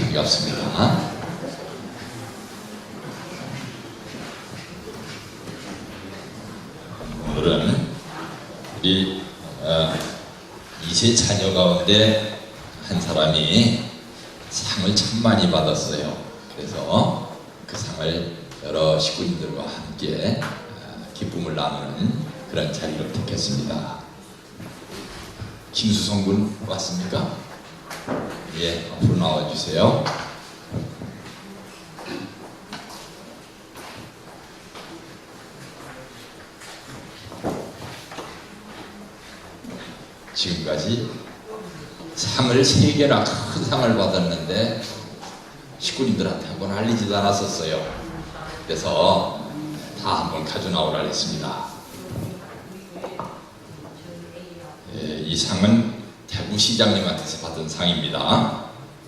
반갑습니다. 오늘은 우리 2세 자녀 가운데 한 사람이 상을 참 많이 받았어요. 그래서 그 상을 여러 식구님들과 함께 기쁨을 나누는 그런 자리를 택했습니다. 김수성 군 왔습니까? 예, 앞으로 나와주세요. 지금까지 상을 3개나 큰 상을 받았는데 식구님들한테 한번 알리지도 않았었어요. 그래서 다 한번 가져 나오라 했습니다. 이 상은 대구시장님한테서 받은 상입니다.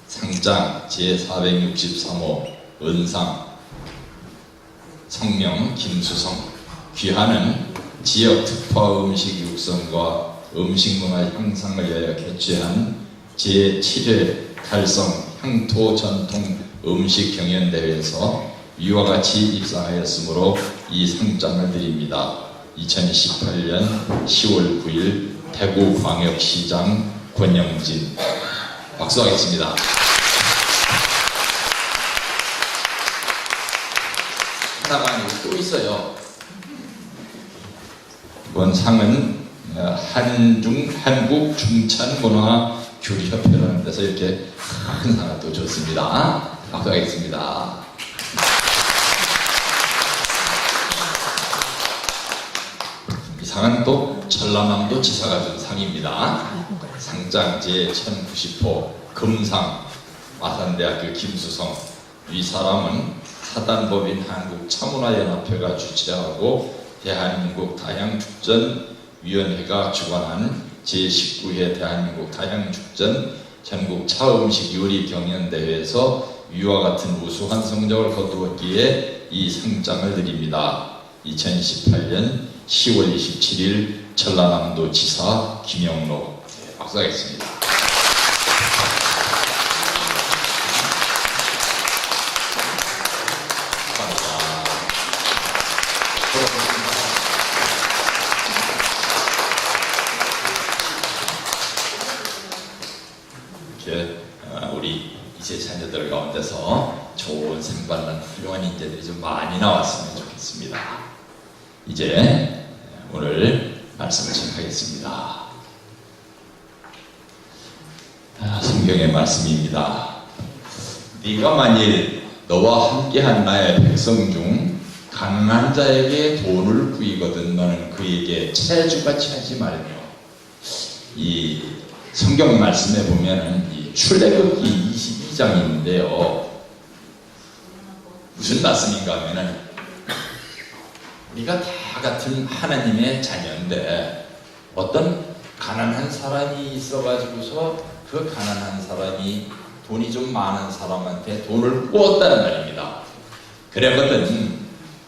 상장 제463호 은상, 성명 김수성. 귀하는 지역 특화 음식 육성과 음식문화 향상을 위하여 개최한 제7회 달성 향토 전통 음식 경연대회에서 위와 같이 입상하였으므로 이 상장을 드립니다. 2018년 10월 9일 대구광역시장 권영진. 박수하겠습니다. 하나가 아니고 또 있어요. 이번 상은 한국 중찬문화교류협회라는 데서 이렇게 큰 상을 또 줬습니다. 박수하겠습니다. 이 상은 또 전라남도 지사가 준 상입니다. 상장 제1090호 금상, 마산대학교 김수성. 이 사람은 사단법인 한국차문화연합회가 주최하고 대한민국 다향축전위원회가 주관한 제19회 대한민국 다향축전 전국 차음식 요리 경연대회에서 위와 같은 우수한 성적을 거두었기에 이 상장을 드립니다. 2018년 10월 27일 전라남도 지사 김영록. 박수하겠습니다. 이렇게 우리 2세 자녀들 가운데서 좋은 상 받는 훌륭한 인재들이 좀 많이 나왔으면 좋겠습니다. 이제 오늘 말씀을 시작하겠습니다. 성경의 말씀입니다. 네가 만일 너와 함께한 나의 백성 중 가난한 자에게 돈을 구이거든 너는 그에게 채주같이 하지 말며. 이 성경 말씀에 보면은 이 출애굽기 22장인데요. 무슨 말씀인가 하면은 우리가 다 같은 하나님의 자녀인데 어떤 가난한 사람이 있어가지고서 그 가난한 사람이 돈이 좀 많은 사람한테 돈을 꾸었다는 말입니다. 그래거든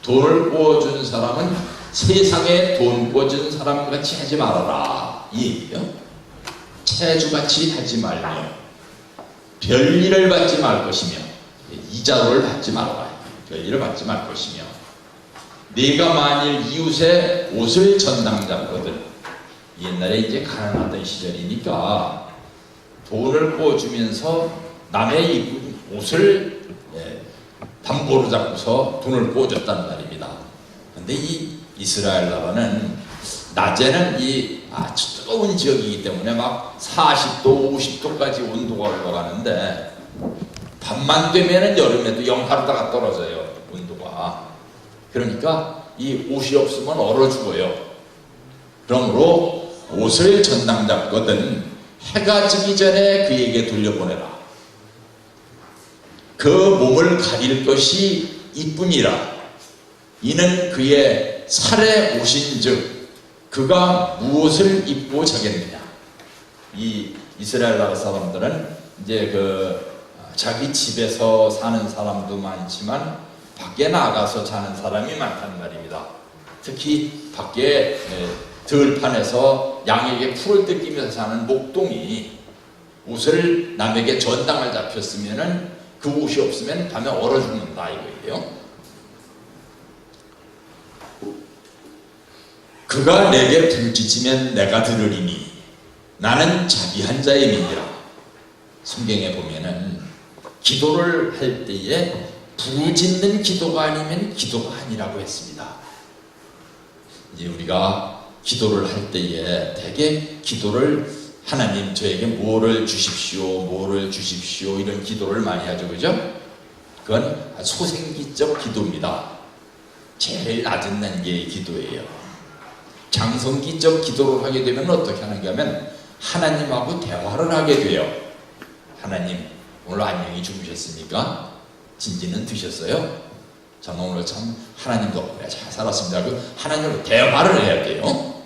돈을 꾸어준 사람은 세상에 돈 꾸어준 사람 같이 하지 말아라 이 얘기요. 채주같이 하지 말며 별일을 받지 말 것이며 이자를 받지 말아라. 별일을 받지 말 것이며 네가 만일 이웃의 옷을 전당 잡거든. 옛날에 이제 가난하던 시절이니까 돈을 꾸어주면서 남의 입은 옷을 담보로 잡고서 돈을 꾸어줬다는 말입니다. 근데 이 이스라엘 나라는 낮에는 이 아주 뜨거운 지역이기 때문에 막 40도, 50도까지 온도가 올라가는데 밤만 되면은 여름에도 영하로다가 떨어져요, 온도가. 그러니까 이 옷이 없으면 얼어 죽어요. 그러므로 옷을 전당 잡거든 해가 지기 전에 그에게 돌려보내라. 그 몸을 가릴 것이 이뿐이라. 이는 그의 살에 오신즉 그가 무엇을 입고 자겠느냐. 이 이스라엘 나라 사람들은 이제 자기 집에서 사는 사람도 많지만 밖에 나가서 자는 사람이 많단 말입니다. 특히 밖에 들판에서 양에게 풀을 뜯기면서 사는 목동이 옷을 남에게 전당을 잡혔으면은 그 옷이 없으면 밤에 얼어 죽는다 이거예요. 그가 내게 부르짖으면 내가 들으리니 나는 자비한 자의 민이라. 성경에 보면은 기도를 할 때에 부르짖는 기도가 아니면 기도가 아니라고 했습니다. 이제 우리가 기도를 할 때에 대개 기도를 하나님 저에게 뭐를 주십시오 이런 기도를 많이 하죠. 그죠? 그건 소생기적 기도입니다. 제일 낮은 단계의 기도예요. 장성기적 기도를 하게 되면 어떻게 하는가 하면 하나님하고 대화를 하게 돼요. 하나님 오늘 안녕히 주무셨습니까? 진지는 드셨어요? 저는 오늘 참 하나님 덕분에 잘 살았습니다. 그 하나님과 대화를 해야 돼요.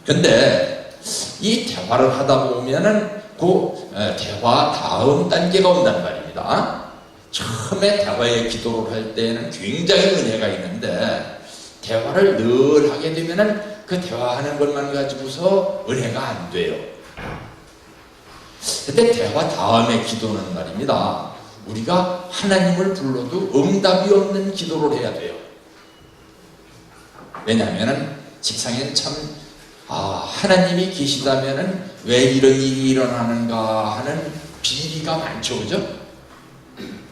근데 이 대화를 하다 보면은 그 대화 다음 단계가 온단 말입니다. 처음에 대화의 기도를 할 때는 굉장히 은혜가 있는데 대화를 늘 하게 되면은 그 대화하는 것만 가지고서 은혜가 안 돼요. 그때 대화 다음에 기도는 말입니다. 우리가 하나님을 불러도 응답이 없는 기도를 해야 돼요. 왜냐하면 세상에는 참 하나님이 계시다면은 왜 이런 일이 일어나는가 하는 비리가 많죠. 그죠?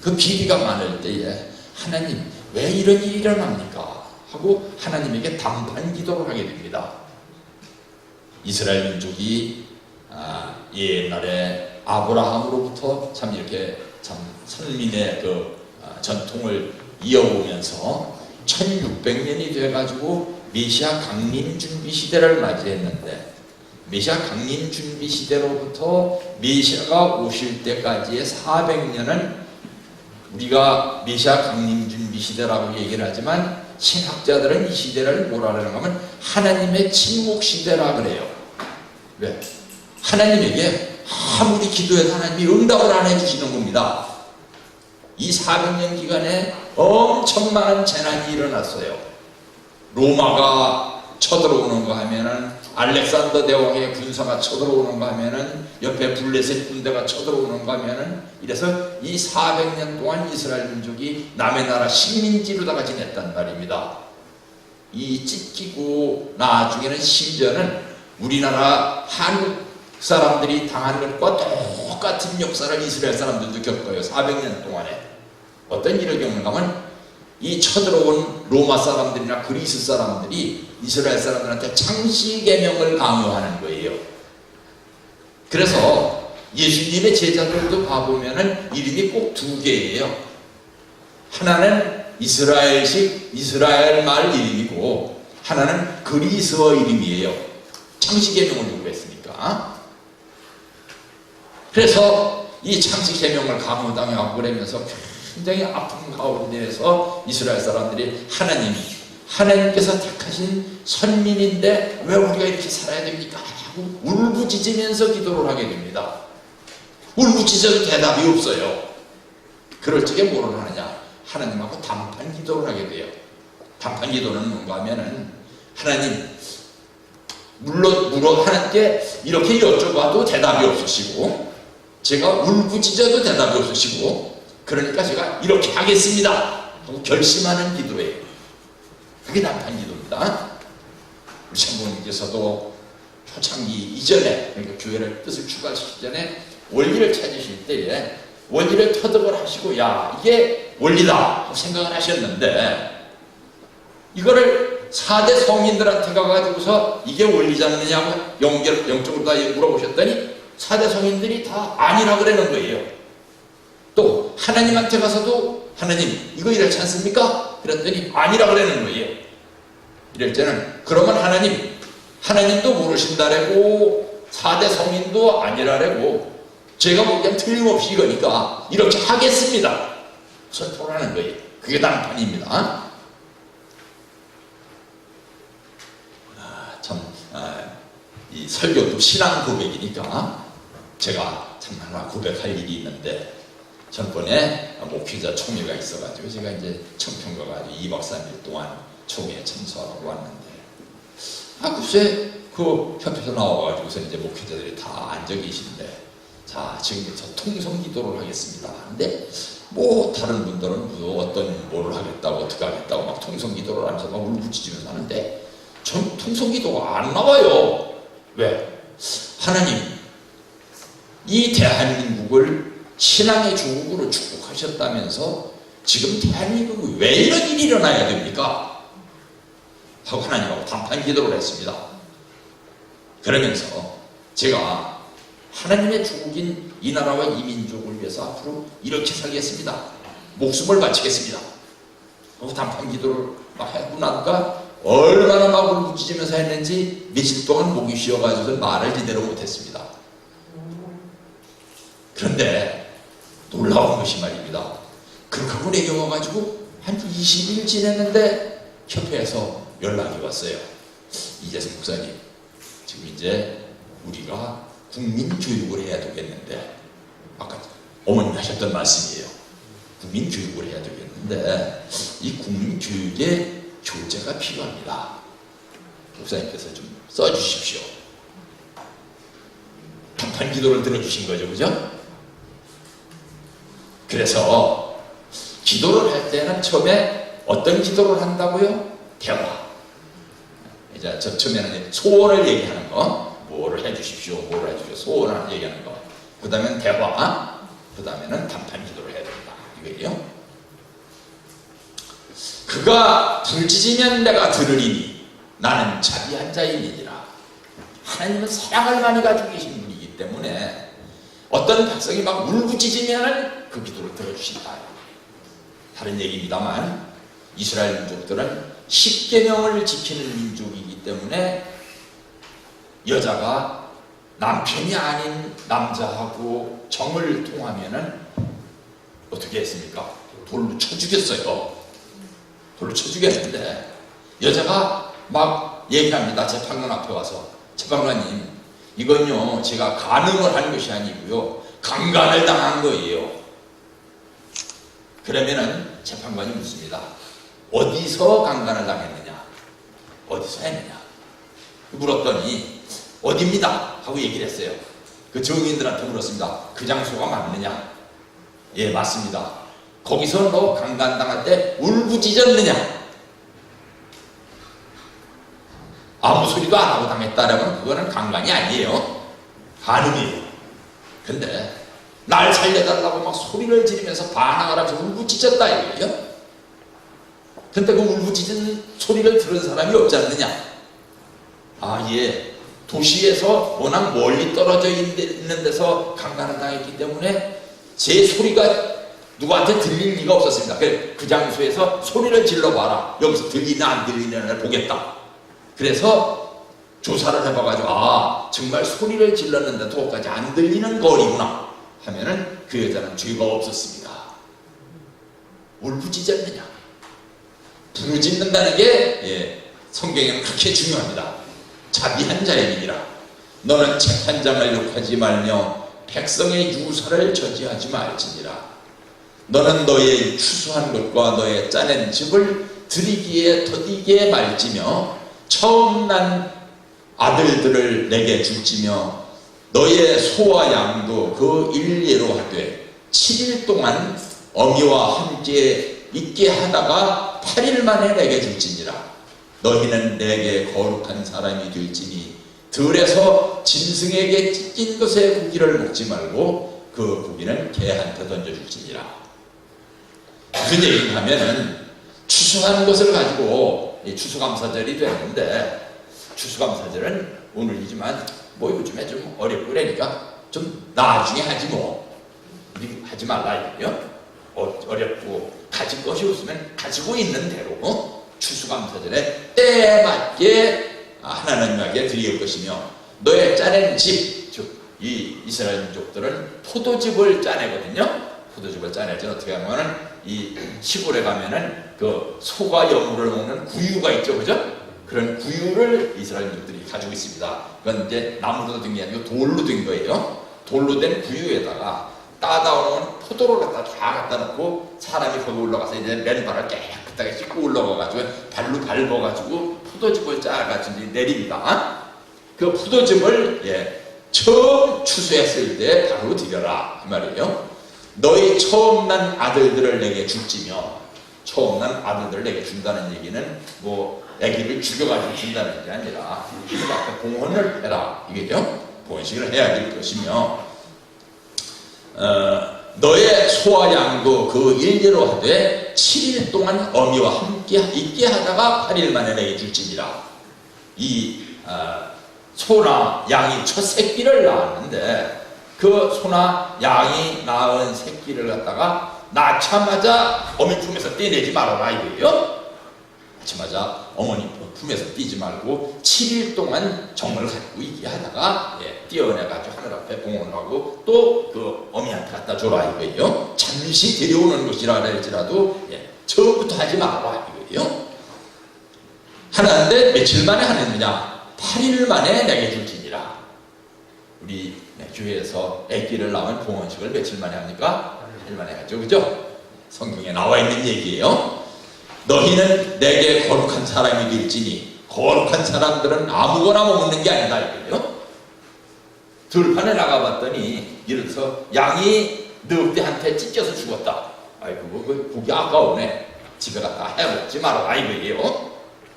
그 비리가 많을 때에 하나님 왜 이런 일이 일어납니까? 하고 하나님에게 단판 기도를 하게 됩니다. 이스라엘 민족이 옛날에 아브라함으로부터 참 이렇게 참 선민의 그 전통을 이어오면서 1600년이 돼가지고 메시아 강림 준비 시대를 맞이했는데 메시아 강림 준비 시대로부터 메시아가 오실 때까지의 400년은 우리가 메시아 강림 준비 시대라고 얘기를 하지만 신학자들은 이 시대를 뭐라 그러는가 하면 하나님의 침묵 시대라 그래요. 왜? 하나님에게 아무리 기도해도 하나님이 응답을 안 해주시는 겁니다. 이 400년 기간에 엄청 많은 재난이 일어났어요. 로마가 쳐들어오는 거 하면은 알렉산더 대왕의 군사가 쳐들어오는 거 하면은 옆에 블레셋 군대가 쳐들어오는 거 하면은 이래서 이 400년 동안 이스라엘 민족이 남의 나라 식민지로다가 지냈단 말입니다. 이 찢기고 나중에는 심지어는 우리나라 한국 사람들이 당한 것과 똑같은 역사를 이스라엘 사람들도 겪어요. 400년 동안에. 어떤 일을 겪는가 하면 이 쳐들어온 로마 사람들이나 그리스 사람들이 이스라엘 사람들한테 창시계명을 강요하는 거예요. 그래서 예수님의 제자들도 봐보면은 이름이 꼭 두 개예요. 하나는 이스라엘식 이스라엘 말 이름이고 하나는 그리스어 이름이에요. 창시계명을 요구했으니까. 그래서 이 창시계명을 강요당하고 그러면서 굉장히 아픈 가운데에서 이스라엘 사람들이 하나님께서 택하신 선민인데 왜 우리가 이렇게 살아야 됩니까? 하고 울부짖으면서 기도를 하게 됩니다. 울부짖어도 대답이 없어요. 그럴 적에 뭐를 하느냐? 하나님하고 단판 기도를 하게 돼요. 단판 기도는 뭔가 하면은 하나님 물론 하나님께 이렇게 여쭤봐도 대답이 없으시고 제가 울부짖어도 대답이 없으시고 그러니까 제가 이렇게 하겠습니다 하고 결심하는 기도예요. 그게 단판 기도입니다. 우리 장로님께서도 초창기 이전에 그러니까 교회를 뜻을 추가하시기 전에 원리를 찾으실 때에 원리를 터득을 하시고 야 이게 원리다 하고 생각을 하셨는데 이거를 4대 성인들한테 가가지고서 이게 원리지 않느냐고 영적으로 다 물어보셨더니 4대 성인들이 다 아니라 그러는 거예요. 또 하나님한테 가서도 하나님 이거 이렇지 않습니까? 그랬더니 아니라 그러는 거예요. 이럴 때는 그러면 하나님도 모르신다라고 4대 성인도 아니라라고 제가 보기엔 틀림없이 이거니까 이렇게 하겠습니다. 선포하는 거예요. 그게 단판입니다. 이 설교도 신앙 고백이니까 제가 참 하나 고백할 일이 있는데 전번에 목회자 총회가 있어가지고 제가 이제 청평 가가지고 2박 3일 동안 총회에 참석하고 왔는데 글쎄 그 협회에서 나와가지고서 이제 목회자들이 다 앉아 계신데 자, 지금부터 통성 기도를 하겠습니다. 근데 뭐 다른 분들은 뭐 어떤 뭐를 하겠다고 어떻게 하겠다고 막 통성 기도를 하면서 막 울부짖으면서 하는데 전 통성 기도가 안 나와요. 왜? 하나님, 이 대한민국을 신앙의 조국으로 축복하셨다면서 지금 대한민국이 왜 이런 일이 일어나야 됩니까? 하고 하나님하고 단판 기도를 했습니다. 그러면서 제가 하나님의 조국인 이 나라와 이 민족을 위해서 앞으로 이렇게 살겠습니다. 목숨을 바치겠습니다. 하고 단판 기도를 막 하고 나니까 얼마나 막 울부짖으면서 했는지 며칠 동안 목이 쉬어가지고 말을 제대로 못했습니다. 그런데 놀라운 것이 말입니다. 그렇게 하고 내려와가지고 한 20일 지냈는데 협회에서 연락이 왔어요. 이재석 목사님, 지금 이제 우리가 국민교육을 해야 되겠는데, 아까 어머님이 하셨던 말씀이에요. 국민교육을 해야 되겠는데 이 국민교육에 교재가 필요합니다. 목사님께서 좀 써주십시오. 단판 기도를 들어주신 거죠, 그죠? 그래서 기도를 할 때는 처음에 어떤 기도를 한다고요? 대화. 이제 처음에는 소원을 얘기하는 거, 뭐를 해주십시오, 뭐를 해주십시오, 소원을 얘기하는 거. 그 다음엔 대화, 그 다음에는 단판 기도를 해야 됩니다. 이거예요. 그가 부르짖으면 내가 들으리니 나는 자비한 자이니라. 하나님은 사랑을 많이 가지고 계신 분이기 때문에 어떤 백성이 막 울부짖으면 그 기도를 들어주신다. 다른 얘기입니다만 이스라엘 민족들은 십계명을 지키는 민족이기 때문에 여자가 남편이 아닌 남자하고 정을 통하면은 어떻게 했습니까? 돌로 쳐 죽였어요. 돌로 쳐 죽였는데 여자가 막 얘기합니다. 재판관 앞에 와서, 재판관님, 이건요 제가 간음을 한 것이 아니고요 강간을 당한 거예요. 그러면은 재판관이 묻습니다. 어디서 강간을 당했느냐? 어디서 했느냐? 물었더니 어디입니다 하고 얘기를 했어요. 그 증인들한테 물었습니다. 그 장소가 맞느냐? 예, 맞습니다. 거기서 너 강간당할 때 울부짖었느냐? 아무 소리도 안 하고 당했다라면 그거는 강간이 아니에요. 간음이에요. 근데 날 살려달라고 막 소리를 지르면서 반항을 하면서 울부짖었다 이거예요. 근데 그 울부짖은 소리를 들은 사람이 없지 않느냐? 아, 예. 도시에서 워낙 멀리 떨어져 있는 데서 강간을 당했기 때문에 제 소리가 누구한테 들릴 리가 없었습니다. 그 장소에서 소리를 질러봐라. 여기서 들리나 안 들리나 보겠다. 그래서 조사를 해봐가지고 아, 정말 소리를 질렀는데 도까지 안 들리는 거리구나 하면은 그 여자는 죄가 없었습니다. 울부짖었느냐? 부르짖는다는 게 성경에는 그렇게 중요합니다. 자비한 자이니라. 너는 재판장을 욕하지 말며 백성의 유사를 저지하지 말지니라. 너는 너의 추수한 것과 너의 짜낸 즙을 드리기에 더디게 말지며 처음 난 아들들을 내게 줄지며 너의 소와 양도 그 일례로 하되 7일 동안 어미와 함께 있게 하다가 8일 만에 내게 줄지니라. 너희는 내게 거룩한 사람이 될지니 들에서 짐승에게 찢긴 것의 고기를 먹지 말고 그 고기는 개한테 던져줄지니라. 무슨 얘기를 하면은 추수한 것을 가지고 추수감사절이 되는데, 추수감사절은 오늘이지만 뭐 요즘에 좀 어렵고 그러니까 좀 나중에 하지 뭐, 하지 말라 이거요. 어렵고 가질 것이 없으면 가지고 있는 대로 추수감사절에 때에 맞게 하나님에게 드릴 것이며, 너의 짜낸 집, 즉 이 이스라엘 민족들은 포도즙을 짜내거든요. 포도즙을 짜내지 어떻게 하면은 이 시골에 가면은 그 소가 여물을 먹는 구유가 있죠, 그죠? 그런 구유를 이스라엘 민족들이 가지고 있습니다. 그건 이제 나무로 된 게 아니고 돌로 된 거예요. 돌로 된 구유에다가 따다 오는 포도를 다 갖다 놓고 사람이 거기 올라가서 이제 맨발을 깨끗하게 씻고 올라가가지고 발로 밟아가지고 포도즙을 짜가지고 내립니다. 그 포도즙을 처음 추수했을 때 바로 드려라 이 말이에요. 너희 처음 난 아들들을 내게 줄지며, 처음 난 아들들을 내게 준다는 얘기는 뭐 아기를 죽여가지고 준다는 게 아니라 그 앞에 봉헌을 해라 이게요. 봉헌식을 해야 될 것이며, 너의 소와 양도 그 일대로 하되 7일 동안 어미와 함께 있게 하다가 8일 만에 내게 줄지니라. 이 소나 양이 첫 새끼를 낳았는데 그 소나 양이 낳은 새끼를 갖다가 낳자마자 어미 품에서 떼내지 말아라 이거예요. 낳자마자 어머니 품에서 떼지 말고 7일 동안 정을 가지고 있게 하다가 떼어내가지고 하늘 앞에 봉헌을 하고 또 그 어미한테 갖다 줘라 이거예요. 잠시 데려오는 것이라 할지라도 처음부터 하지 말아라 이거예요. 하는데 며칠 만에 하느냐? 8일 만에 내게 줄지니라. 우리 교회에서 아기를 낳으면 봉헌식을 며칠 만에 합니까? 8일 만에 하죠, 그죠? 성경에 나와 있는 얘기예요. 너희는 내게 거룩한 사람이 될지니, 거룩한 사람들은 아무거나 먹는 게 아니다 이거예요. 들판에 나가봤더니 예를 들어서 양이 늑대한테 찢겨서 죽었다. 아이고 고기 아까우네. 집에 갖다 해먹지 말아라 이거예요.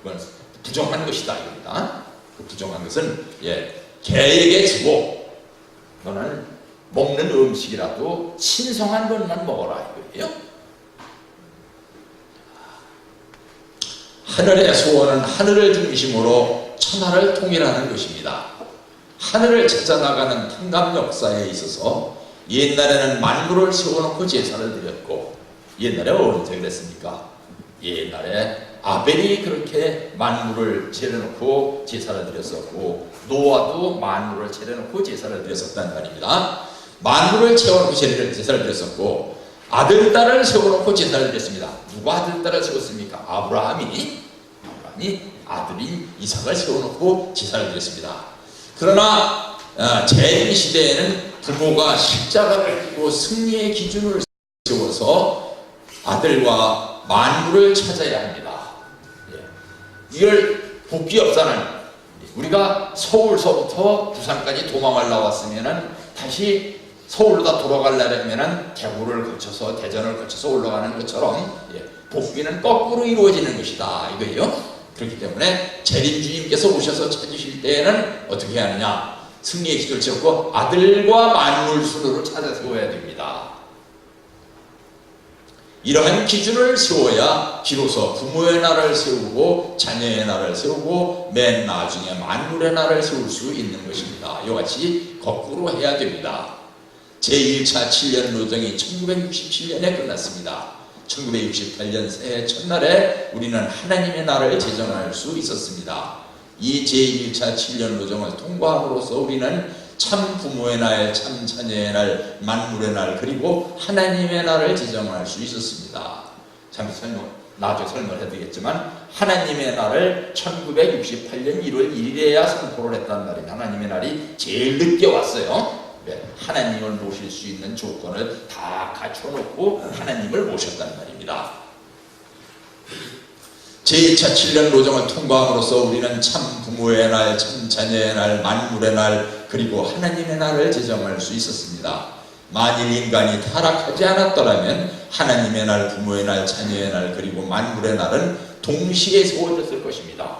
그건 부정한 것이다 이겁니다. 그 부정한 것은 개에게 주고 너는 먹는 음식이라도 신성한 것만 먹어라 이거예요. 하늘의 소원은 하늘을 중심으로 천하를 통일하는 것입니다. 하늘을 찾아나가는 탕감 역사에 있어서 옛날에는 만물을 세워놓고 제사를 드렸고, 옛날에 언제 그랬습니까? 옛날에 아벨이 그렇게 만물을 차려놓고 제사를 드렸었고, 노아도 만물을 차려놓고 제사를 드렸었단 말입니다. 만물을 채워놓고 제사를 드렸었고, 아들, 딸을 세워놓고 제사를 드렸습니다. 누가 아들, 딸을 세웠습니까? 아브라함이 아들인 이삭을 세워놓고 제사를 드렸습니다. 그러나 재림 시대에는 부모가 십자가를 지고 승리의 기준을 세워서 아들과 만물을 찾아야 합니다. 이걸 복귀역사는 우리가 서울서부터 부산까지 도망을 나왔으면 다시 서울로 다 돌아가려면 대구를 거쳐서 대전을 거쳐서 올라가는 것처럼 복귀는 거꾸로 이루어지는 것이다 이거예요. 그렇기 때문에 재림주님께서 오셔서 찾으실 때에는 어떻게 하느냐? 승리의 기도를 지었고 아들과 만물 순으로 찾아 세워야 됩니다. 이러한 기준을 세워야 비로소 부모의 날을 세우고 자녀의 날을 세우고 맨 나중에 만물의 날을 세울 수 있는 것입니다. 이와 같이 거꾸로 해야 됩니다. 제1차 7년 노정이 1967년에 끝났습니다. 1968년 새해 첫날에 우리는 하나님의 나라를 제정할 수 있었습니다. 이 제1차 7년 노정을 통과함으로써 우리는 참 부모의 날, 참 자녀의 날, 만물의 날, 그리고 하나님의 날을 제정할 수 있었습니다. 잠시 나중에 설명을 해드리겠지만 하나님의 날을 1968년 1월 1일에야 선포를 했단 말입니다. 하나님의 날이 제일 늦게 왔어요. 하나님을 모실 수 있는 조건을 다 갖춰놓고 하나님을 모셨다는 말입니다. 제2차 7년 노정을 통과함으로써 우리는 참 부모의 날, 참 자녀의 날, 만물의 날, 그리고 하나님의 날을 제정할 수 있었습니다. 만일 인간이 타락하지 않았더라면 하나님의 날, 부모의 날, 자녀의 날, 그리고 만물의 날은 동시에 세워졌을 것입니다.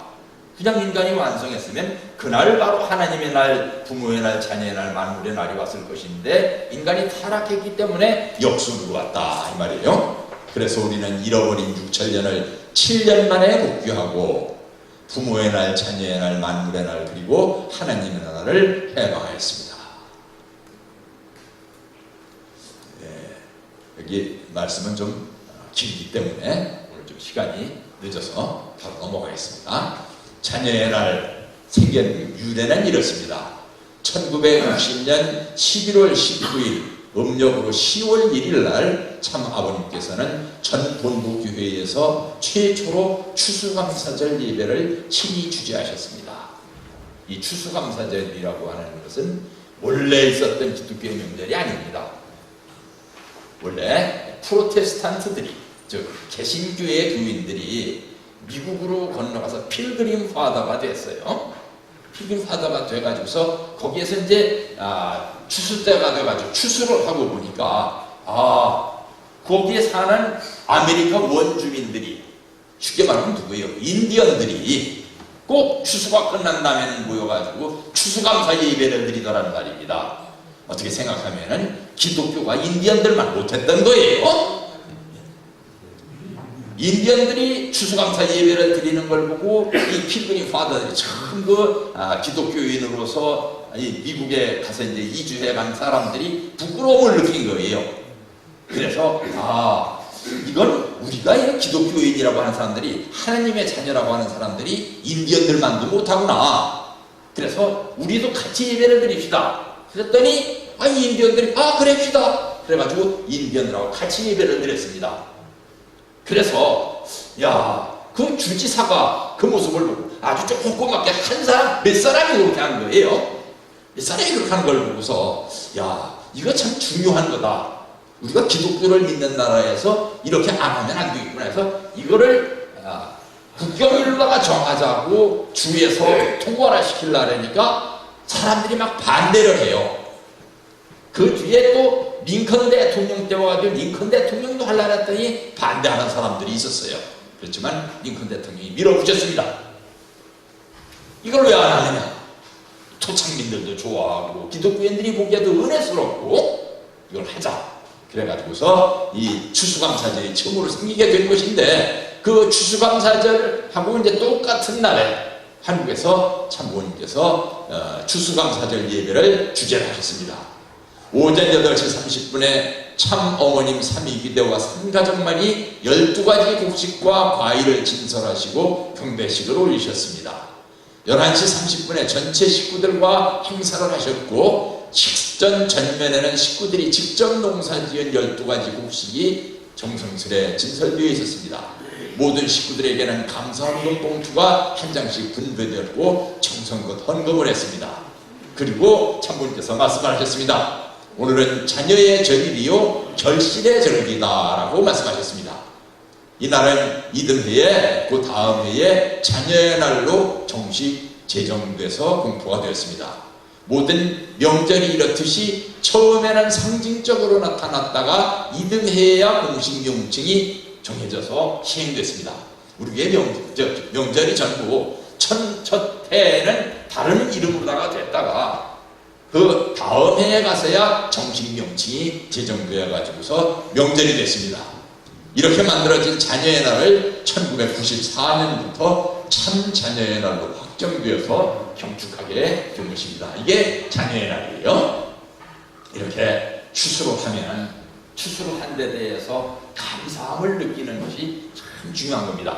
그냥 인간이 완성했으면 그날 바로 하나님의 날, 부모의 날, 자녀의 날, 만물의 날이 왔을 것인데 인간이 타락했기 때문에 역순으로 왔다 이 말이에요. 그래서 우리는 잃어버린 6천년을 7년 만에 복귀하고 부모의 날, 자녀의 날, 만물의 날, 그리고 하나님의 나라를 해방하였습니다. 여기 말씀은 좀 길기 때문에 오늘 좀 시간이 늦어서 바로 넘어가겠습니다. 자녀의 날 생긴 유래는 이렇습니다. 1960년 11월 19일 음력으로 10월 1일 날 참 아버님께서는 전 본부교회에서 최초로 추수감사절 예배를 친히 주재하셨습니다. 이 추수감사절이라고 하는 것은 원래 있었던 기독교의 명절이 아닙니다. 원래 프로테스탄트들이, 즉 개신교의 교인들이 미국으로 건너가서 필그림 파더가 됐어요. 필그림 파더가 돼가지고서 거기에서 이제 추수 때가 돼가지고 추수를 하고 보니까 거기에 사는 아메리카 원주민들이 쉽게 말하면 누구예요? 인디언들이 꼭 추수가 끝난 다음에는 모여가지고 추수감사 예배를 드리더라는 말입니다. 어떻게 생각하면은 기독교가 인디언들만 못했던 거예요. 인디언들이 추수감사 예배를 드리는 걸 보고 이 필그림 파더들이 처음 기독교인으로서 미국에 가서 이제 이주해 간 사람들이 부끄러움을 느낀 거예요. 그래서 이건 우리가 이런 기독교인이라고 하는 사람들이 하나님의 자녀라고 하는 사람들이 인디언들만도 못하구나. 그래서 우리도 같이 예배를 드립시다. 그랬더니 이 인디언들이 그럽시다. 그래가지고 인디언들하고 같이 예배를 드렸습니다. 그래서 그 주지사가 그 모습을 보고 아주 조그맣게 한 사람 몇 사람이 그렇게 하는 거예요. 몇 사람이 그렇게 하는 걸 보고서 이거 참 중요한 거다. 우리가 기독교를 믿는 나라에서 이렇게 안 하면 안 되겠구나 해서 이거를 국경일로다가 정하자고 주에서 통과를 시키려니까 사람들이 막 반대를 해요. 그 뒤에 또 링컨 대통령 때 와가지고 링컨 대통령도 하려고 했더니 반대하는 사람들이 있었어요. 그렇지만 링컨 대통령이 밀어붙였습니다. 이걸 왜 안 하느냐? 토착민들도 좋아하고 기독교인들이 보기에도 은혜스럽고 이걸 하자. 그래가지고서 이 추수감사절이 처음으로 생기게 된 것인데 그 추수감사절하고 이제 똑같은 날에 한국에서 참모님께서 추수감사절 예배를 주재를 하셨습니다. 오전 8시 30분에 참어머님 삼위기대와 삼가정만이 12가지 곡식과 과일을 진설하시고 경배식을 올리셨습니다. 11시 30분에 전체 식구들과 행사를 하셨고 식전 전면에는 식구들이 직접 농사지은 12가지 곡식이 정성스레 진설되어 있었습니다. 모든 식구들에게는 감사헌금 봉투가 한 장씩 분배되었고 정성껏 헌금을 했습니다. 그리고 참모님께서 말씀을 하셨습니다. 오늘은 자녀의 절일이요 결실의 절기다 라고 말씀하셨습니다. 이날은 이듬해에 그 다음 해에 자녀의 날로 정식 제정돼서 공포가 되었습니다. 모든 명절이 이렇듯이 처음에는 상징적으로 나타났다가 이듬해야 공식 명칭이 정해져서 시행됐습니다. 우리의 명절이 전부 첫 해에는 다른 이름으로다가 됐다가 그 다음 해에 가서야 정식 명칭이 제정되어 가지고서 명절이 됐습니다. 이렇게 만들어진 자녀의 날을 1994년부터 참 자녀의 날로 확정되어서 경축하게 된 것입니다. 이게 자녀의 날이에요. 이렇게 추수로 하면 추수로 한 데 대해서 감사함을 느끼는 것이 참 중요한 겁니다.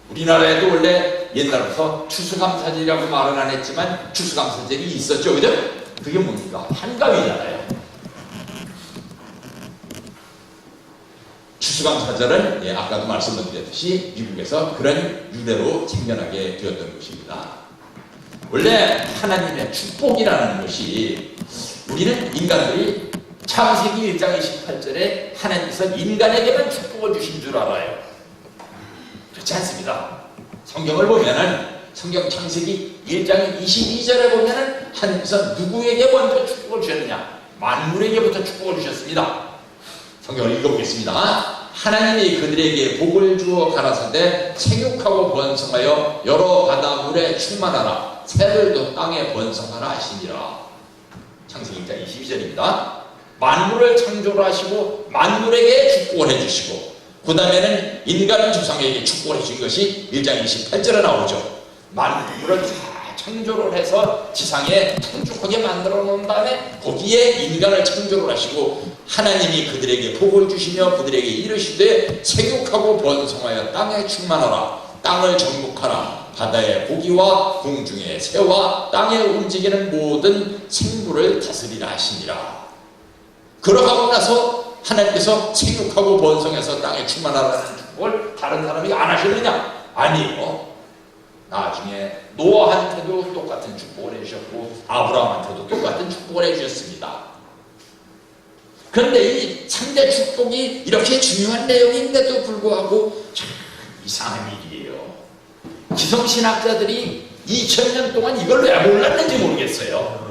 우리나라에도 원래 옛날부터 추수감사절이라고 말은 안 했지만 추수감사절이 있었죠, 그죠? 그게 뭡니까? 한가위잖아요. 추수감사절은 아까도 말씀드렸듯이 미국에서 그런 유래로 생겨나게 되었던 것입니다. 원래 하나님의 축복이라는 것이 우리는 인간들이 창세기 1장 28절에 하나님께서 인간에게만 축복을 주신 줄 알아요. 그렇지 않습니다. 성경을 보면은 성경 창세기 1장 22절에 보면은 하나님께서 누구에게 먼저 축복을 주셨느냐? 만물에게부터 축복을 주셨습니다. 성경을 읽어보겠습니다. 하나님이 그들에게 복을 주어 가라사대 생육하고 번성하여 여러 바다물에 충만하라 새들도 땅에 번성하라 하시니라. 창세기 1장 22절입니다. 만물을 창조를 하시고 만물에게 축복을 해주시고 그 다음에는 인간 조상에게 축복을 해주신 것이 1장 28절에 나오죠. 만물을 다 창조를 해서 지상에 풍족하게 만들어 놓은 다음에 거기에 인간을 창조를 하시고 하나님이 그들에게 복을 주시며 그들에게 이르시되 생육하고 번성하여 땅에 충만하라 땅을 정복하라 바다의 고기와 공중의 새와 땅에 움직이는 모든 생물을 다스리라 하시니라. 그러하고 나서 하나님께서 생육하고 번성해서 땅에 충만하라는 축복을 다른 사람이 안 하셨느냐? 아니요. 나중에 노아한테도 똑같은 축복을 해주셨고 아브라함한테도 똑같은 축복을 해주셨습니다. 그런데 이 3대 축복이 이렇게 중요한 내용인데도 불구하고 참 이상한 일이에요. 기성신학자들이 2000년 동안 이걸 왜 몰랐는지 모르겠어요.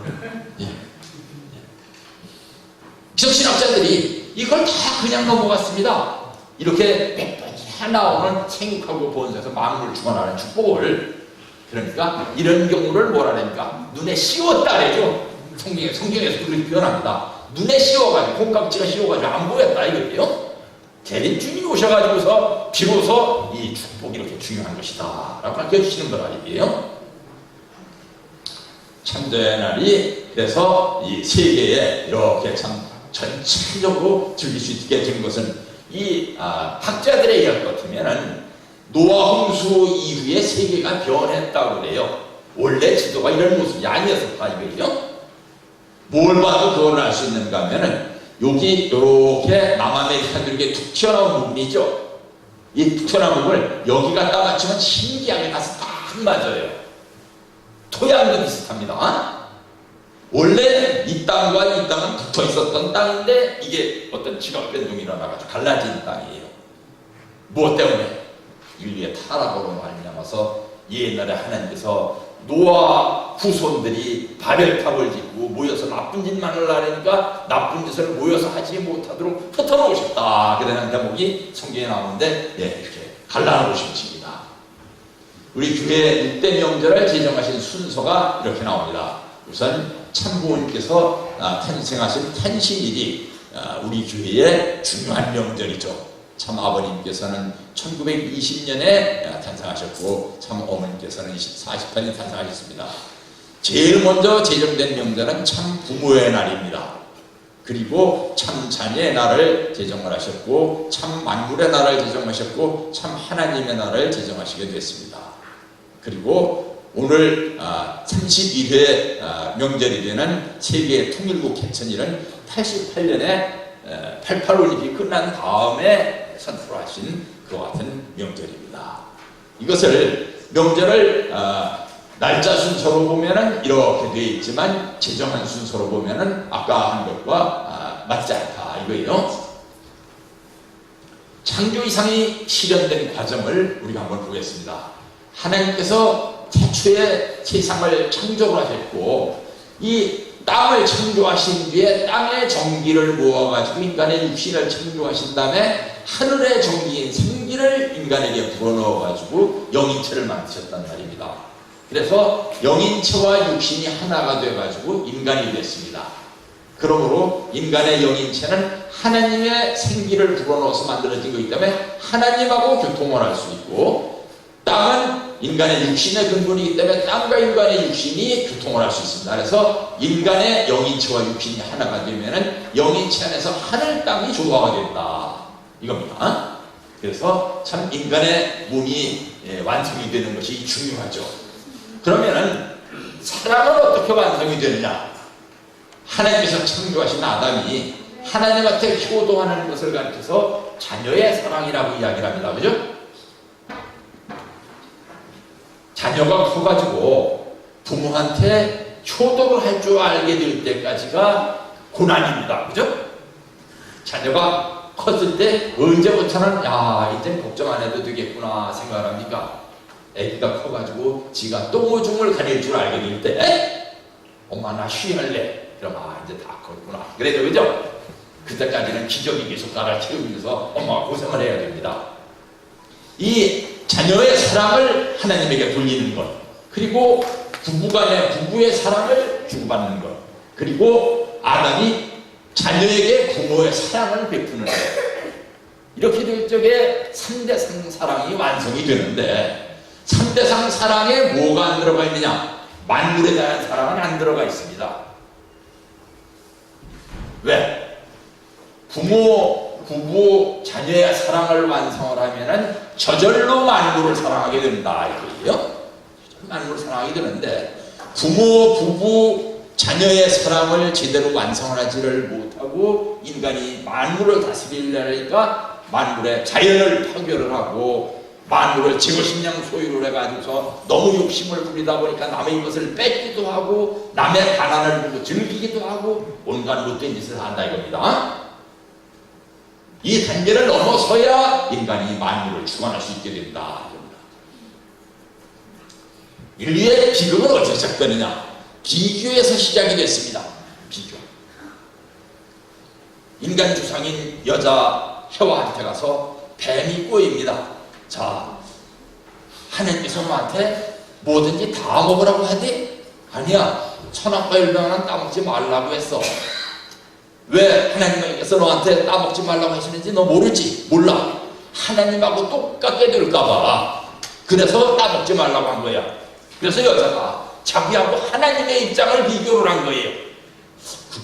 기성신학자들이 이걸 다 그냥 넘어갔습니다. 이렇게 몇 번이나 나오는 생육하고 본성에서 만물을 주관하는 축복을, 그러니까 이런 경우를 뭐라 합니까? 눈에 씌웠다 그러죠. 성경에서 그렇게 표현합니다. 눈에 씌워가지고, 콩깍지가 씌워가지고 안 보였다 이거예요. 대린 주님이 오셔가지고서 비로소 이 축복이 이렇게 중요한 것이다 라고 알려주시는 걸 아니에요. 창조의 날이 그래서 이 세계에 이렇게 참 전체적으로 즐길 수 있게 된 것은 이 학자들의 이야기 같으면은 노아 홍수 이후에 세계가 변했다고 그래요. 원래 지도가 이런 모습이 아니었었다 이거예요. 뭘 봐도 그걸 알 수 있는가 하면은 여기 이렇게 남아메리카 쪽에 툭 튀어나온 부분이죠. 이 툭 튀어나온 부분을 여기가 딱 맞추면 신기하게 가서 딱 맞아요. 토양도 비슷합니다. 원래 이 땅과 이 땅은 붙어 있었던 땅인데 이게 어떤 지각 변동이 일어나가지고 갈라진 땅이에요. 무엇 때문에? 인류의 타락으로 말미암아서 옛날에 하나님께서 노아 후손들이 바벨탑을 짓고 모여서 나쁜 짓만을 하려니까 나쁜 짓을 모여서 하지 못하도록 흩어놓으셨다. 그런 대목이 성경에 나오는데 이렇게 갈라놓으십니다. 우리 교회 6대 명절을 제정하신 순서가 이렇게 나옵니다. 우선 참부모님께서 탄생하신 탄신일이 우리 교회의 중요한 명절이죠. 참 아버님께서는 1920년에 탄생하셨고 참 어머님께서는 48년 탄생하셨습니다. 제일 먼저 제정된 명절은 참 부모의 날입니다. 그리고 참 자녀의 날을 제정을 하셨고 참 만물의 날을 제정하셨고 참 하나님의 날을 제정하시게 됐습니다. 그리고 오늘 31회 명절이 되는 세계 통일국 개천일은 88년에 88올림픽이 끝난 다음에 선포하신 그와 같은 명절입니다. 이것을 명절을 날짜 순서로 보면은 이렇게 되어 있지만 제정한 순서로 보면은 아까 한 것과 맞지 않다 이거예요. 창조 이상이 실현된 과정을 우리가 한번 보겠습니다. 하나님께서 태초에 세상을 창조를 하셨고 이 땅을 창조하신 뒤에 땅의 정기를 모아가지고 인간의 육신을 창조하신 다음에 하늘의 정기인 생기를 인간에게 불어넣어가지고 영인체를 만드셨단 말입니다. 그래서 영인체와 육신이 하나가 돼가지고 인간이 됐습니다. 그러므로 인간의 영인체는 하나님의 생기를 불어넣어서 만들어진 것이기 때문에 하나님하고 교통을 할 수 있고, 땅은 인간의 육신의 근본이기 때문에 땅과 인간의 육신이 교통을 할 수 있습니다. 그래서 인간의 영인체와 육신이 하나가 되면은 영인체 안에서 하늘 땅이 조화가 된다 이겁니다. 그래서 참 인간의 몸이 완성이 되는 것이 중요하죠. 그러면은 사람은 어떻게 완성이 되느냐? 하나님께서 창조하신 아담이 하나님한테 효도하는 것을 가르쳐서 자녀의 사랑이라고 이야기를 합니다. 그죠? 자녀가 커가지고 부모한테 효도를 할 줄 알게 될 때까지가 고난입니다. 그죠? 자녀가 컸을 때 언제부터는 이제 걱정 안 해도 되겠구나 생각을 합니까? 애기가 커가지고 지가 똥오줌을 가릴 줄 알게 될 때 엄마 나 쉬할래. 그럼 이제 다 컸구나. 그래도 그죠? 그때까지는 기저귀 계속 갈아 채우면서 엄마가 고생을 해야 됩니다. 이 자녀의 사랑을 하나님에게 돌리는 것, 그리고 부부간의 부부의 사랑을 주고받는 것, 그리고 아담이 자녀에게 부모의 사랑을 베푸는 것, 이렇게 될 적에 3대상 사랑이 완성이 되는데 3대상 사랑에 뭐가 안 들어가 있느냐? 만물에 대한 사랑은 안 들어가 있습니다. 왜? 부모, 부부, 자녀의 사랑을 완성을 하면은 저절로 만물을 사랑하게 된다 이거예요. 만물을 사랑하게 되는데 부모, 부부, 자녀의 사랑을 제대로 완성을 하지를 못하고 인간이 만물을 다스리려니까 만물의 자연을 파괴를 하고 만물을 제것식량 소유를 해가지고서 너무 욕심을 부리다 보니까 남의 것을 뺏기도 하고 남의 가난을 보고 즐기기도 하고 온갖 못된 짓을 한다 이겁니다. 이 단계를 넘어서야 인간이 만물을 주관할 수 있게 된다. 인류의 비극은 어디서 시작되느냐? 비교에서 시작이 됐습니다. 비교. 인간 주상인 여자 해와한테 가서 뱀이 꼬입니다. 자, 하나님께서 너한테 뭐든지 다 먹으라고 하지? 아니야. 선악과 열매는 따먹지 말라고 했어. 왜 하나님께서 너한테 따먹지 말라고 하시는지 너 모르지? 몰라. 하나님하고 똑같게 될까봐 그래서 따먹지 말라고 한 거야. 그래서 여자가 자기하고 하나님의 입장을 비교를 한 거예요.